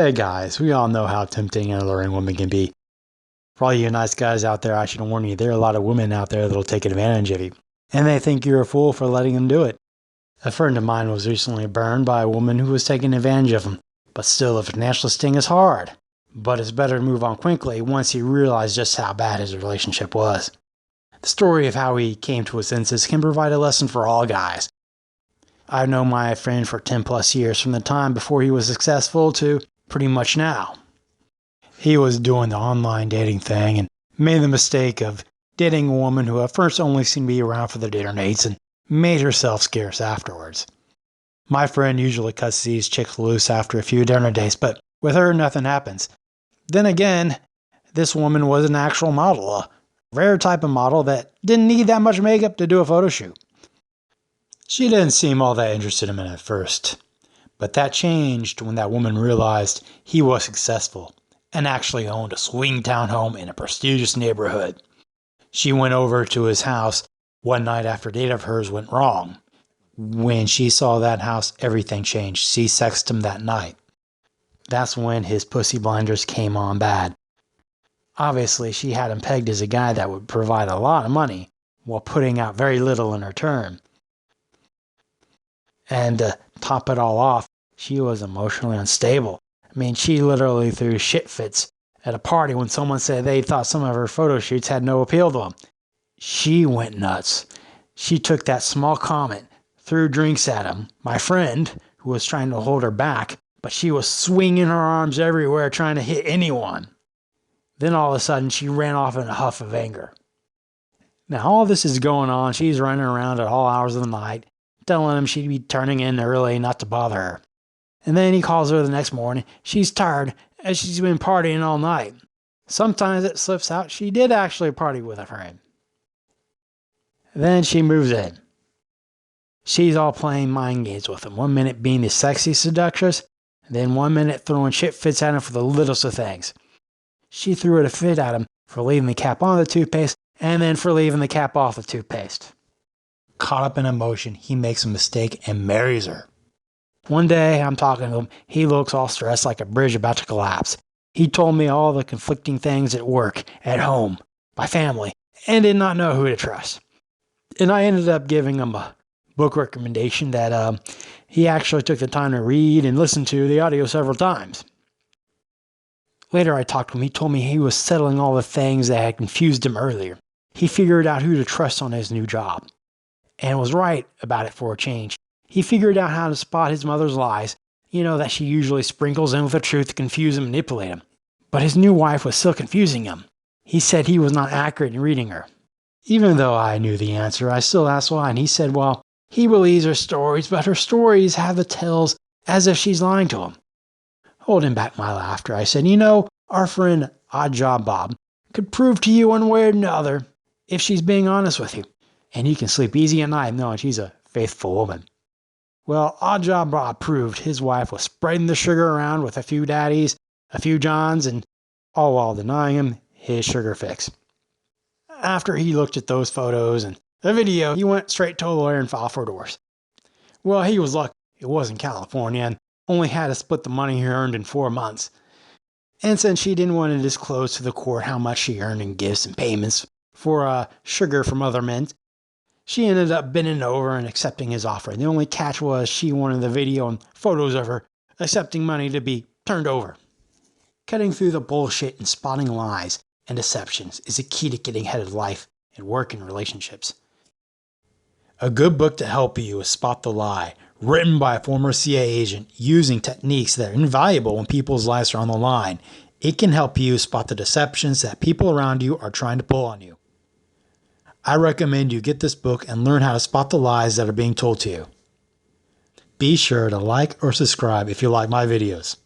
Hey guys, we all know how tempting and alluring women can be. For all you nice guys out there, I should warn you, there are a lot of women out there that'll take advantage of you. And they think you're a fool for letting them do it. A friend of mine was recently burned by a woman who was taking advantage of him. But still, the financial sting is hard. But it's better to move on quickly once he realized just how bad his relationship was. The story of how he came to his senses can provide a lesson for all guys. I've known my friend for 10 plus years, from the time before he was successful to pretty much now. He was doing the online dating thing and made the mistake of dating a woman who at first only seemed to be around for the dinner dates and made herself scarce afterwards. My friend usually cuts these chicks loose after a few dinner dates, but with her nothing happens. Then again, this woman was an actual model, a rare type of model that didn't need that much makeup to do a photo shoot. She didn't seem all that interested in him at first. But that changed when that woman realized he was successful and actually owned a swing townhome in a prestigious neighborhood. She went over to his house one night after a date of hers went wrong. When she saw that house, everything changed. She sexted him that night. That's when his pussy blinders came on bad. Obviously, she had him pegged as a guy that would provide a lot of money while putting out very little in return. And to top it all off, she was emotionally unstable. I mean, she literally threw shit fits at a party when someone said they thought some of her photo shoots had no appeal to them. She went nuts. She took that small comment, threw drinks at him, my friend, who was trying to hold her back, but she was swinging her arms everywhere trying to hit anyone. Then all of a sudden, she ran off in a huff of anger. Now, all this is going on. She's running around at all hours of the night, telling him she'd be turning in early not to bother her. And then he calls her the next morning. She's tired as she's been partying all night. Sometimes it slips out she did actually party with a friend. Then she moves in. She's all playing mind games with him. 1 minute being the sexy seductress, and then 1 minute throwing shit fits at him for the littlest of things. She threw a fit at him for leaving the cap on the toothpaste, and then for leaving the cap off the toothpaste. Caught up in emotion, he makes a mistake and marries her. One day, I'm talking to him. He looks all stressed like a bridge about to collapse. He told me all the conflicting things at work, at home, my family, and did not know who to trust. And I ended up giving him a book recommendation that he actually took the time to read and listen to the audio several times. Later, I talked to him. He told me he was settling all the things that had confused him earlier. He figured out who to trust on his new job, and was right about it for a change. He figured out how to spot his mother's lies, that she usually sprinkles in with the truth to confuse and manipulate him. But his new wife was still confusing him. He said he was not accurate in reading her. Even though I knew the answer, I still asked why, and he said, well, he believes her stories, but her stories have the tells as if she's lying to him. Holding back my laughter, I said, our friend Odd Job Bob could prove to you one way or another if she's being honest with you, and you can sleep easy at night knowing she's a faithful woman. Well, Odd Job Bob proved his wife was spreading the sugar around with a few daddies, a few Johns, and all while denying him his sugar fix. After he looked at those photos and the video, he went straight to a lawyer and filed for divorce. Well, he was lucky it was in California and only had to split the money he earned in 4 months. And since she didn't want to disclose to the court how much she earned in gifts and payments for sugar from other men, she ended up bending over and accepting his offer. The only catch was she wanted the video and photos of her accepting money to be turned over. Cutting through the bullshit and spotting lies and deceptions is a key to getting ahead of life and work and relationships. A good book to help you is Spot the Lie, written by a former CIA agent using techniques that are invaluable when people's lives are on the line. It can help you spot the deceptions that people around you are trying to pull on you. I recommend you get this book and learn how to spot the lies that are being told to you. Be sure to like or subscribe if you like my videos.